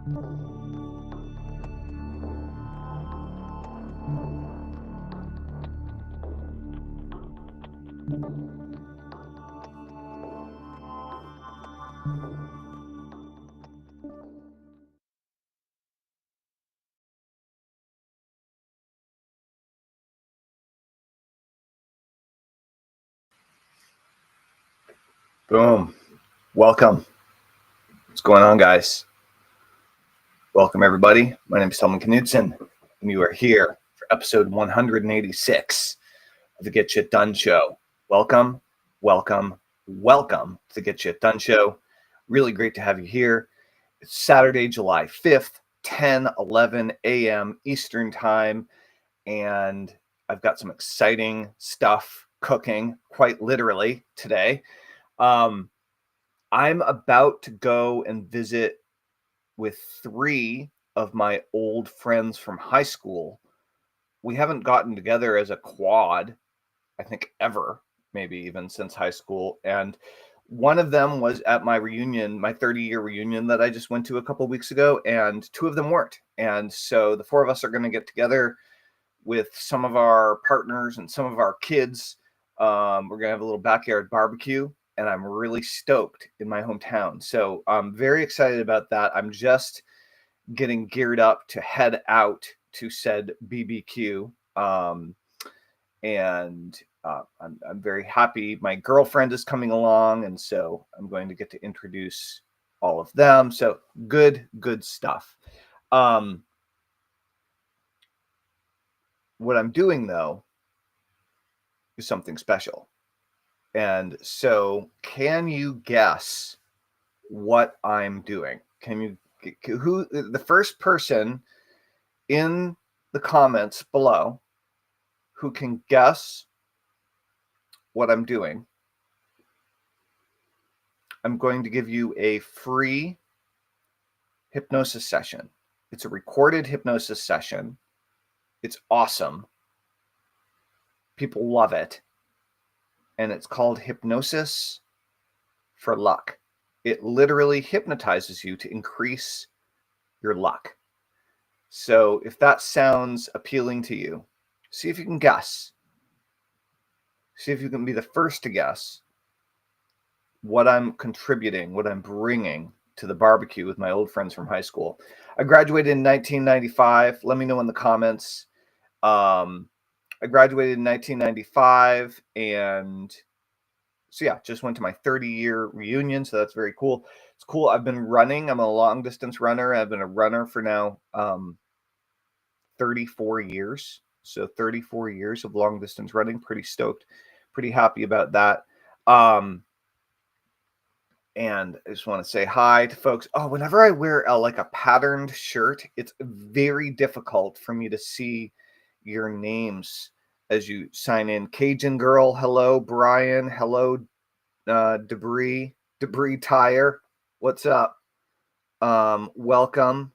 Boom. Welcome. What's going on, guys? Welcome, everybody. My name is Tellman, and you are here for episode 186 of the Get Shit Done Show. Welcome, welcome, welcome to the Get Shit Done Show. Really great to have you here. It's Saturday, July 5th, 10:11 a.m. Eastern Time, and I've got some exciting stuff cooking, quite literally, today. I'm about to go and visit with 3 of my old friends from high school. We haven't gotten together as a quad, I think, ever, maybe even since high school. And one of them was at my reunion, my 30-year reunion that I just went to a couple of weeks ago, and 2 of them weren't. And so the 4 of us are going to get together with some of our partners and some of our kids. We're going to have a little backyard barbecue, and I'm really stoked in my hometown. So I'm very excited about that. I'm just getting geared up to head out to said BBQ. I'm very happy. My girlfriend is coming along, and so I'm going to get to introduce all of them. So good stuff. What I'm doing, though, is something special. And so can you guess what I'm doing? Who the first person in the comments below who can guess what I'm doing, I'm going to give you a free hypnosis session. It's a recorded hypnosis session. It's awesome. People love it. And it's called Hypnosis for Luck. It literally hypnotizes you to increase your luck. So if that sounds appealing to you, see if you can guess. See if you can be the first to guess what I'm contributing, what I'm bringing to the barbecue with my old friends from high school. I graduated in 1995. Let me know in the comments. I graduated in 1995, and so yeah, just went to my 30-year reunion, so that's very cool. It's cool. I've been running. I'm a long-distance runner. I've been a runner for now 34 years. So 34 years of long-distance running. Pretty stoked. Pretty happy about that. And I just want to say hi to folks. Oh, whenever I wear like a patterned shirt, it's very difficult for me to see your names as you sign in. Cajun Girl, hello. Brian, hello. Debris Tire, what's up? Welcome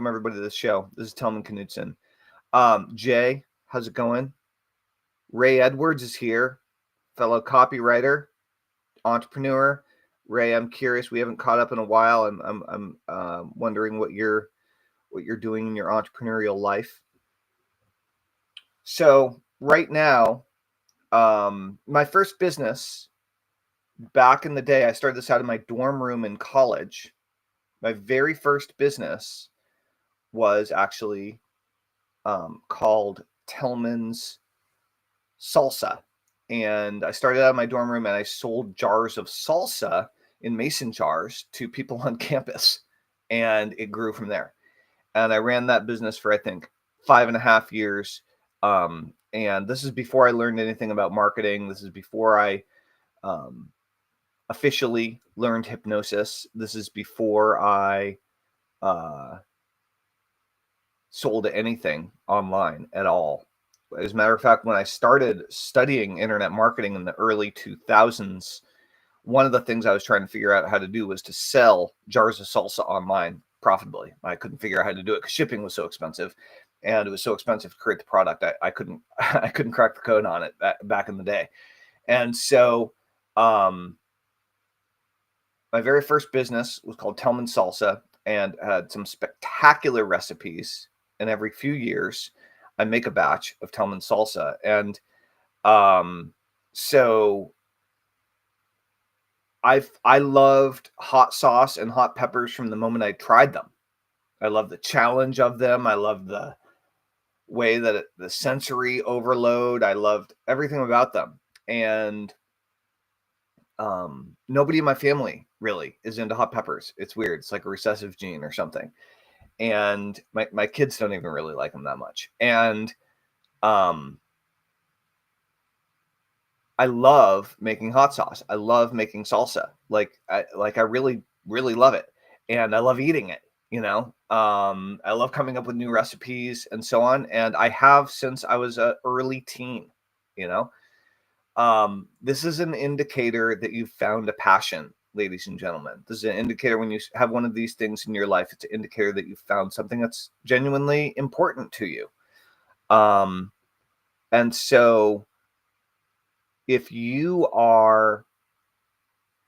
everybody to the show. This is Tellman Knudsen. Jay, how's it going? Ray Edwards is here, fellow copywriter, entrepreneur. Ray, I'm curious. We haven't caught up in a while. I'm wondering what you're doing in your entrepreneurial life. So right now, my first business back in the day, I started this out of my dorm room in college. My very first business was actually called Tellman's Salsa. And I started out of my dorm room, and I sold jars of salsa in mason jars to people on campus. And it grew from there. And I ran that business for, I think, 5.5 years. And this is before I learned anything about marketing. This is before I officially learned hypnosis. This is before I sold anything online at all. As a matter of fact, when I started studying internet marketing in the early 2000s, one of the things I was trying to figure out how to do was to sell jars of salsa online profitably. I couldn't figure out how to do it because shipping was so expensive. And it was so expensive to create the product. I couldn't crack the code on it back in the day. And so my very first business was called Tellman Salsa and had some spectacular recipes. And every few years, I make a batch of Tellman Salsa. And so I loved hot sauce and hot peppers from the moment I tried them. I love the challenge of them. I love the way that the sensory overload. I loved everything about them. And nobody in my family really is into hot peppers. It's weird. It's like a recessive gene or something. And my kids don't even really like them that much. And I love making hot sauce. I love making salsa. I really, really love it. And I love eating it, I love coming up with new recipes and so on. And I have since I was an early teen, this is an indicator that you've found a passion, ladies and gentlemen. This is an indicator when you have one of these things in your life, it's an indicator that you've found something that's genuinely important to you. And so if you are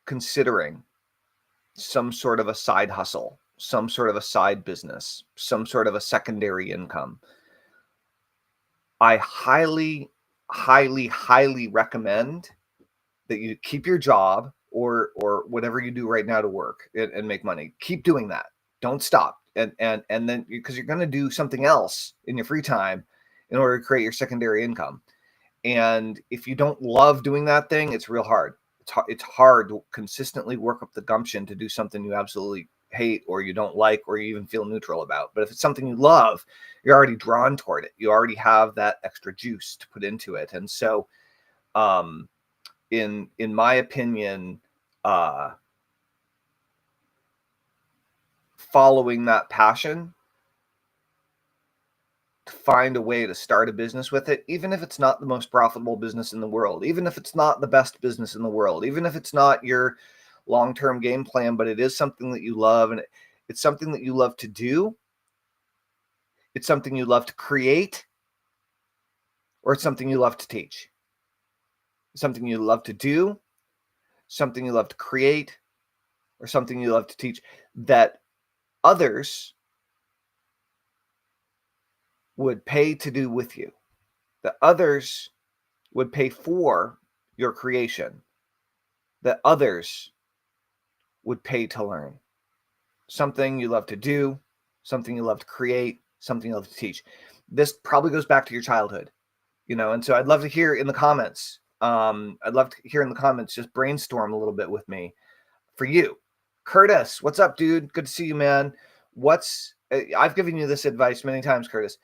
considering some sort of a side hustle, some sort of a side business, some sort of a secondary income, I highly, highly, highly recommend that you keep your job or whatever you do right now to work and make money. Keep doing that. Don't stop. And then because you're going to do something else in your free time in order to create your secondary income. And if you don't love doing that thing, it's real hard. It's hard to consistently work up the gumption to do something you absolutely hate or you don't like or you even feel neutral about. But if it's something you love, you're already drawn toward it. You already have that extra juice to put into it. And so in my opinion, following that passion, to find a way to start a business with it, even if it's not the most profitable business in the world, even if it's not the best business in the world, even if it's not your long-term game plan, but it is something that you love and it's something that you love to do. It's something you love to create, or it's something you love to teach. Something you love to do, something you love to create, or something you love to teach that others would pay to do with you, that others would pay for your creation, that others would pay to learn. Something you love to do, something you love to create, something you love to teach. This probably goes back to your childhood, and so I'd love to hear in the comments. Just brainstorm a little bit with me for you. Curtis, what's up, dude? Good to see you, man. I've given you this advice many times, Curtis.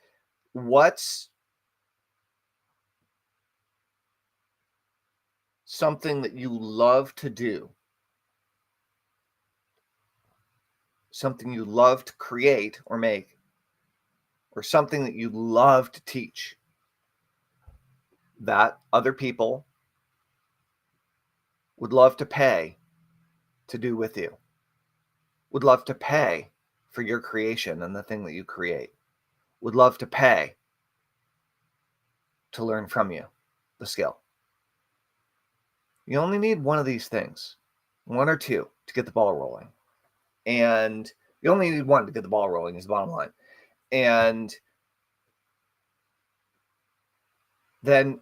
What's something that you love to do? Something you love to create or make, or something that you love to teach that other people would love to pay to do with you, would love to pay for your creation and the thing that you create, would love to pay to learn from you the skill. You only need one of these things, one or two, to get the ball rolling. And you only need one to get the ball rolling is the bottom line. And then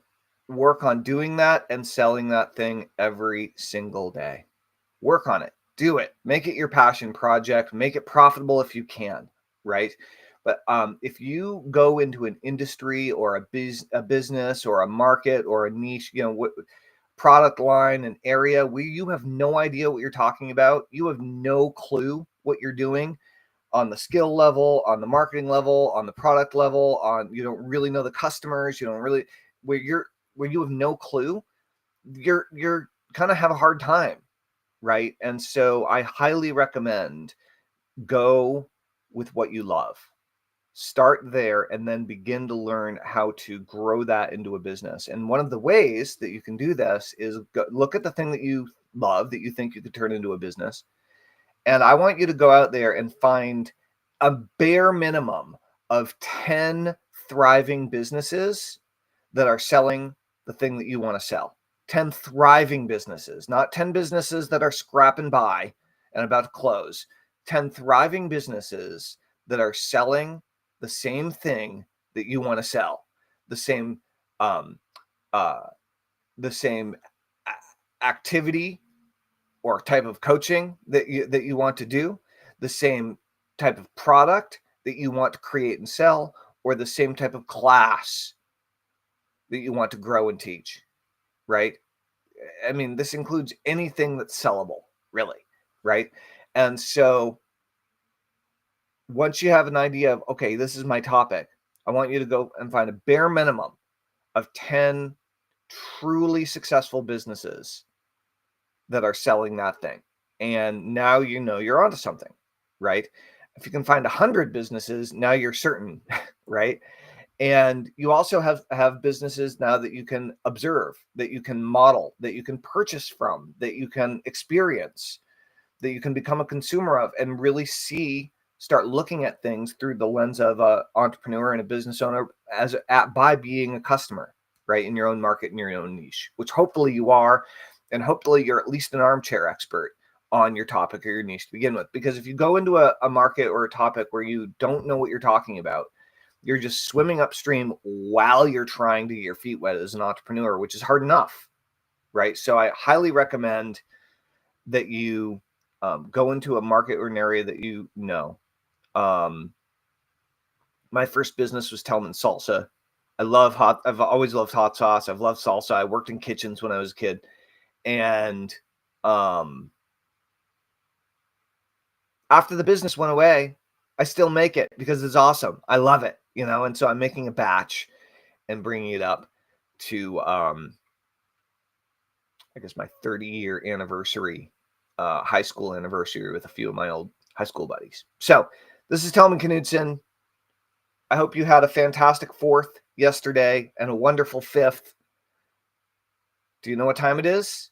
work on doing that and selling that thing every single day. Work on it. Do it. Make it your passion project. Make it profitable if you can, right? But if you go into an industry or a business or a market or a niche, product line, an area where you have no idea what you're talking about, you have no clue what you're doing on the skill level, on the marketing level, on the product level, you don't really know the customers, where you have no clue, you're kind of have a hard time, right? And so I highly recommend go with what you love. Start there and then begin to learn how to grow that into a business. And one of the ways that you can do this is look at the thing that you love that you think you could turn into a business. And I want you to go out there and find a bare minimum of 10 thriving businesses that are selling the thing that you want to sell. 10 thriving businesses, not 10 businesses that are scrapping by, and about to close. 10 thriving businesses that are selling the same thing that you want to sell, the same activity or type of coaching that you want to do, the same type of product that you want to create and sell, or the same type of class that you want to grow and teach, right? I mean, this includes anything that's sellable, really, right? And so once you have an idea of, okay, this is my topic, I want you to go and find a bare minimum of 10 truly successful businesses that are selling that thing. And now you know you're onto something, right? If you can find 100 businesses, now you're certain, right? And you also have businesses now that you can observe, that you can model, that you can purchase from, that you can experience, that you can become a consumer of, and really start looking at things through the lens of an entrepreneur and a business owner by being a customer, right? In your own market, in your own niche, which hopefully you are. And hopefully you're at least an armchair expert on your topic or your niche to begin with. Because if you go into a market or a topic where you don't know what you're talking about, you're just swimming upstream while you're trying to get your feet wet as an entrepreneur, which is hard enough, right? So I highly recommend that you go into a market or an area that you know. My first business was Tellman Salsa. I've always loved hot sauce. I've loved salsa. I worked in kitchens when I was a kid. And after the business went away, I still make it because it's awesome. I love it, and so I'm making a batch and bringing it up to, I guess, my 30-year anniversary, high school anniversary with a few of my old high school buddies. So this is Tellman Knudsen. I hope you had a fantastic 4th yesterday and a wonderful 5th. Do you know what time it is?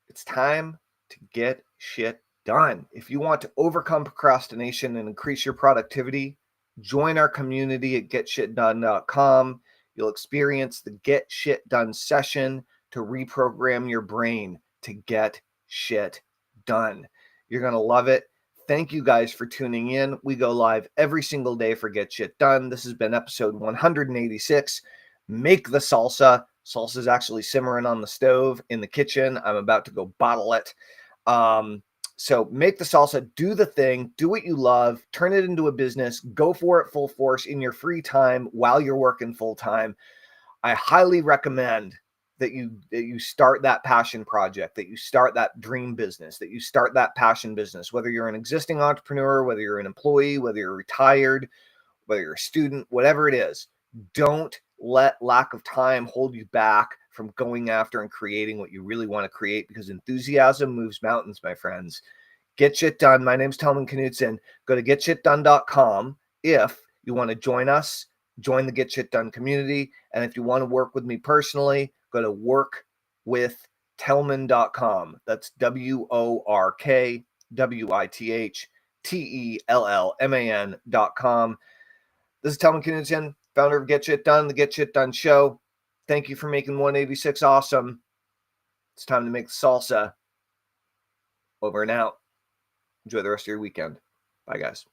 It's time to get shit done. If you want to overcome procrastination and increase your productivity, join our community at getshitdone.com. You'll experience the Get Shit Done session to reprogram your brain to get shit done. You're going to love it. Thank you guys for tuning in. We go live every single day for Get Shit Done. This has been episode 186. Make the salsa. Salsa is actually simmering on the stove in the kitchen. I'm about to go bottle it. So make the salsa, do the thing, do what you love, turn it into a business, go for it full force in your free time while you're working full time. I highly recommend that you start that passion project, that you start that dream business, that you start that passion business, whether you're an existing entrepreneur, whether you're an employee, whether you're retired, whether you're a student, whatever it is. Don't let lack of time hold you back from going after and creating what you really want to create, because enthusiasm moves mountains, my friends. Get shit done. My name's Tellman Knudsen. Go to getshitdone.com if you want to join us, join the Get Shit Done community. And if you want to work with me personally, go to workwithtellman.com. That's WORKWITHTELLMAN.com. This is Tellman Knudsen, founder of Get Shit Done, the Get Shit Done show. Thank you for making 186 awesome. It's time to make the salsa. Over and out. Enjoy the rest of your weekend. Bye, guys.